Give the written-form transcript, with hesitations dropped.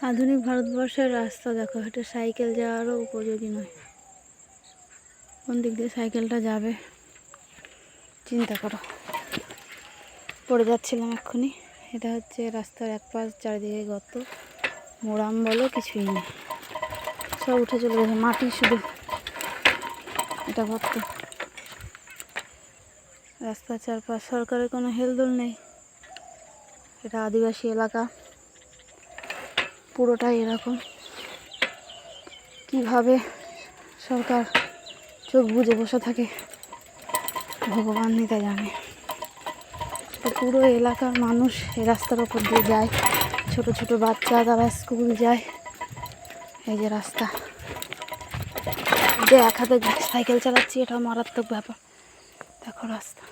আধুনিক ভারতবর্ষের রাস্তা দেখো, এটা সাইকেল যাওয়ারও উপযোগী নয়। কোন দিক দিয়ে সাইকেলটা যাবে চিন্তা করো। পড়ে যাচ্ছিলাম এক্ষুনি। এটা হচ্ছে রাস্তার এক পাশ, চারিদিকে গর্ত, মোরাম বলো কিছুই নেই, সব উঠে চলে গেছে, মাটি শুধু। এটা গর্ত। রাস্তার চারপাশ সরকারের কোনো হেলদোল নেই। এটা আদিবাসী এলাকা, পুরোটাই এরকম। কিভাবে সরকার চোখ বুজে বসে থাকে ভগবান নিতে জানে। তো পুরো এলাকার মানুষ এই রাস্তার ওপর দিয়ে যায়, ছোট ছোট বাচ্চা তারা স্কুল যায়। এই যে রাস্তা, যে এক হাতে সাইকেল চালাচ্ছি, এটাও মারাত্মক ব্যাপার। দেখো রাস্তা।